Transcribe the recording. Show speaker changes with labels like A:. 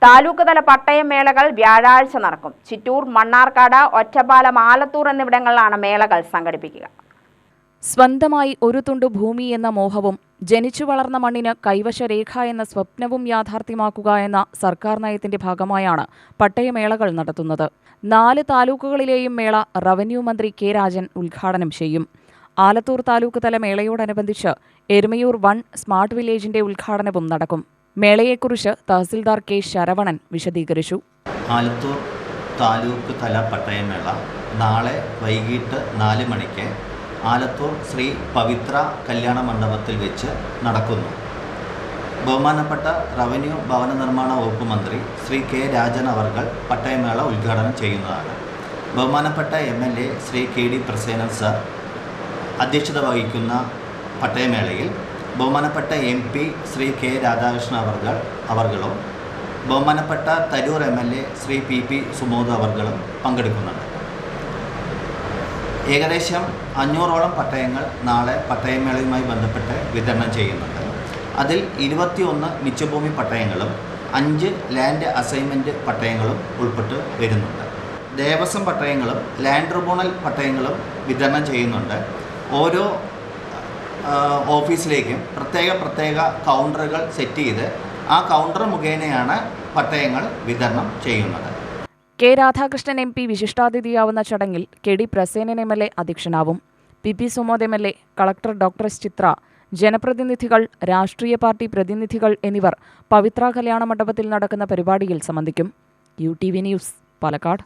A: താലൂക്ക് തല പട്ടയമേളകൾ വ്യാഴാഴ്ച നടക്കും. ചിറ്റൂർ, മണ്ണാർക്കാട്, ഒറ്റപ്പാലം, ആലത്തൂർ എന്നിവിടങ്ങളിലാണ് മേളകൾ സംഘടിപ്പിക്കുക.
B: സ്വന്തമായി ഒരു തുണ്ടു ഭൂമി എന്ന മോഹവും ജനിച്ചു വളർന്ന മണ്ണിന് കൈവശരേഖ എന്ന സ്വപ്നവും യാഥാർത്ഥ്യമാക്കുക എന്ന സർക്കാർ നയത്തിന്റെ ഭാഗമായാണ് പട്ടയമേളകൾ നടത്തുന്നത്. 4 താലൂക്കുകളിലെയും മേള റവന്യൂ മന്ത്രി കെ രാജൻ ഉദ്ഘാടനം ചെയ്യും. ആലത്തൂർ താലൂക്ക് തല മേളയോടനുബന്ധിച്ച് എരുമയൂർ 1 സ്മാർട്ട് വില്ലേജിന്റെ ഉദ്ഘാടനവും നടക്കും. മേളയെക്കുറിച്ച് തഹസിൽദാർ കെ ശരവണൻ വിശദീകരിച്ചു.
C: ആലത്തൂർ താലൂക്ക് തല പട്ടയമേള നാളെ വൈകിട്ട് 4 മണിക്ക് ആലത്തൂർ ശ്രീ പവിത്ര കല്യാണ മണ്ഡപത്തിൽ വെച്ച് നടക്കുന്നു. ബഹുമാനപ്പെട്ട റവന്യൂ ഭവന നിർമ്മാണ വകുപ്പ് മന്ത്രി ശ്രീ കെ രാജൻ അവർകൾ പട്ടയമേള ഉദ്ഘാടനം ചെയ്യുന്നതാണ്. ബഹുമാനപ്പെട്ട MLA Shri KD Prasenan sir അധ്യക്ഷത വഹിക്കുന്ന പട്ടയമേളയിൽ ബഹുമാനപ്പെട്ട MP ശ്രീ K രാധാകൃഷ്ണൻ അവർകളും ബഹുമാനപ്പെട്ട തരൂർ MLA ശ്രീ PP സുമോദ് അവർകളും പങ്കെടുക്കുന്നുണ്ട്. ഏകദേശം 500ഓളം പട്ടയങ്ങൾ നാളെ പട്ടയമേളയുമായി ബന്ധപ്പെട്ട് വിതരണം ചെയ്യുന്നുണ്ട്. അതിൽ 21 മിച്ചഭൂമി പട്ടയങ്ങളും 5 ലാൻഡ് അസൈൻമെൻറ്റ് പട്ടയങ്ങളും ഉൾപ്പെട്ട് വരുന്നുണ്ട്. ദേവസ്വം പട്ടയങ്ങളും ലാൻഡ് ട്രിബ്യൂണൽ പട്ടയങ്ങളും വിതരണം ചെയ്യുന്നുണ്ട്. ഓരോ ഓഫീസിലേക്കും പ്രത്യേക കൗണ്ടറുകൾ സെറ്റ് ചെയ്ത് ആ കൗണ്ടർ മുഖേനയാണ് പട്ടയങ്ങൾ വിതരണം ചെയ്യുന്നത്.
B: കെ രാധാകൃഷ്ണൻ MP വിശിഷ്ടാതിഥിയാവുന്ന ചടങ്ങിൽ KD Prasenan MLA അധ്യക്ഷനാവും. PP Sumod MLA, collector doctor S ചിത്ര, ജനപ്രതിനിധികൾ, രാഷ്ട്രീയ പാർട്ടി പ്രതിനിധികൾ എന്നിവർ പവിത്ര കല്യാണ മണ്ഡപത്തിൽ നടക്കുന്ന പരിപാടിയിൽ സംബന്ധിക്കും. UTV news, Palakkad.